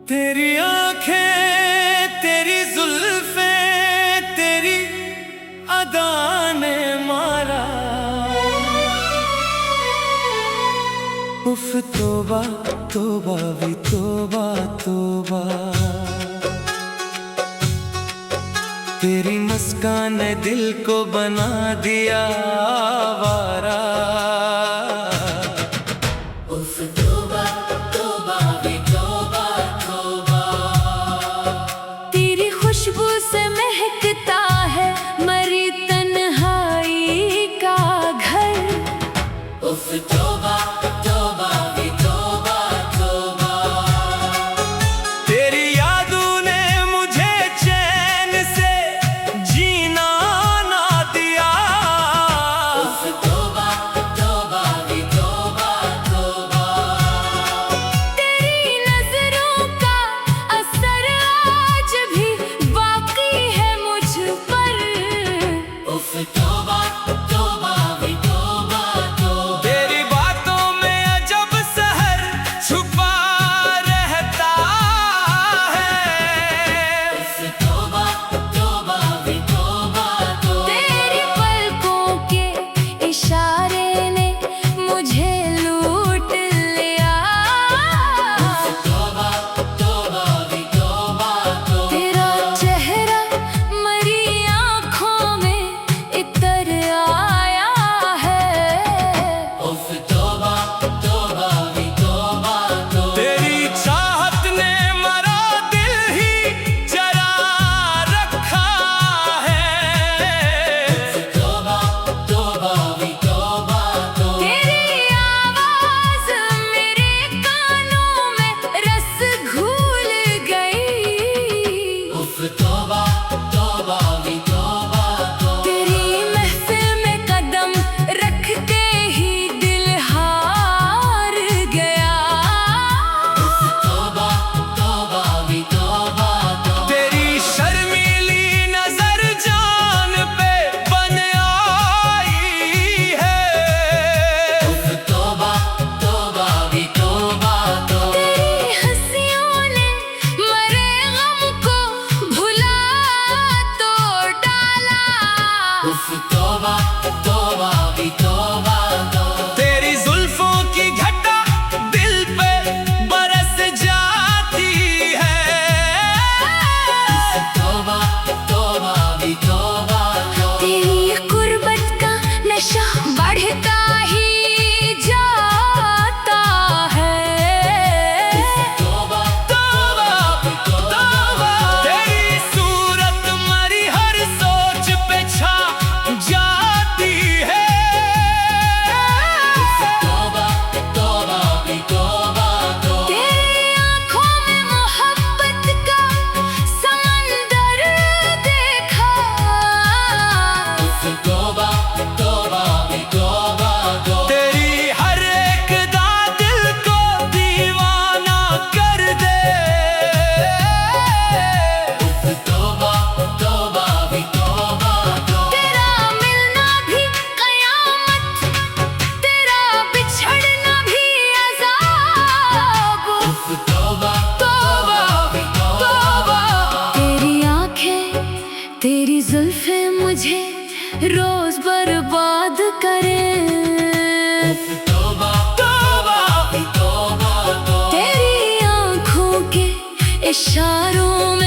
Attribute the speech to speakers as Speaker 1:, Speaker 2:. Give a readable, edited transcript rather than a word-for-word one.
Speaker 1: तेरी आंखें, तेरी जुल्फें, तेरी अदा ने मारा। उफ तौबा तौबा भी तौबा तौबा। तेरी मुस्कान ने दिल को बना दिया आवारा।
Speaker 2: उफ तौबा तौबा भी तौबा तौबा।
Speaker 3: तेरी खुशबू से महकता है मरी तन्हाई का घर।
Speaker 2: उफ तौबा तौबा भी तौबा तौबा।
Speaker 1: तेरी यादों ने मुझे चैन से जीना ना दिया।
Speaker 2: उफ तौबा तौबा भी तौबा तौबा।
Speaker 3: तेरी नजरों का असर आज भी बाकी है मुझ पर।
Speaker 2: उफ तौबा तौबा भी तौबा तौबा।
Speaker 1: तेरी बातों में अजब सहर छुपा रहता है।
Speaker 2: उफ तौबा तौबा भी तौबा तौबा।
Speaker 3: तेरी पलकों के इशारे ने मुझे लूट लिया।
Speaker 2: तौबा तौबा भी तौबा तौबा।
Speaker 3: तेरा चेहरा मरी आँखों में इतर आया है।
Speaker 2: उफ तौबा तौबा भी तौबा तौबा।
Speaker 1: तेरी चाहत ने मरा दिल ही जरा रखा है।
Speaker 2: तौबा तौबा भी तौबा तौबा।
Speaker 3: तेरी आवाज मेरे कानों में रस घोल गई।
Speaker 2: उफ तौबा तौबा भी तौबा तौबा।
Speaker 3: तेरी महफिल में कदम रखते ही दिल हार गया।
Speaker 2: तौबा तौबा भी तौबा तौबा।
Speaker 1: तेरी शर्मीली नजर जान पे बन आई है।
Speaker 2: तौबा तौबा भी तौबा तौबा।
Speaker 3: तेरी हंसियों ने मरे गम को भुला तो डाला।
Speaker 2: उफ तौबा तौबा भी तौबा तौबा।
Speaker 1: तेरी जुल्फों की घटा दिल पे बरस जाती है।
Speaker 2: तौबा तौबा भी तौबा तौबा।
Speaker 3: तेरी कुर्बत का नशा बढ़ता ही जाता है।
Speaker 2: तौबा
Speaker 1: तौबा
Speaker 2: भी तौबा
Speaker 1: तौबा। तेरी सूरत मरी हर सोच पे छा जाती है।
Speaker 2: तौबा तौबा भी तौबा तौबा।
Speaker 3: तेरी आँखों में मोहब्बत का समंदर देखा।
Speaker 2: तौबा तौबा भी तौबा तौबा।
Speaker 1: तेरी हर एक दा दिल को दीवाना कर दे।
Speaker 2: तौबा तौबा भी तौबा तौबा।
Speaker 3: तेरा मिलना भी कयामत, तेरा बिछड़ना भी अज़ाब।
Speaker 2: तौबा
Speaker 3: तौबा
Speaker 2: भी तौबा।
Speaker 3: तेरी आंखें, तेरी जुल्फें मुझे रोज बर्बाद करें।
Speaker 2: तौबा
Speaker 1: तौबा
Speaker 2: भी तौबा तौबा।
Speaker 3: तेरी आंखों के इशारों में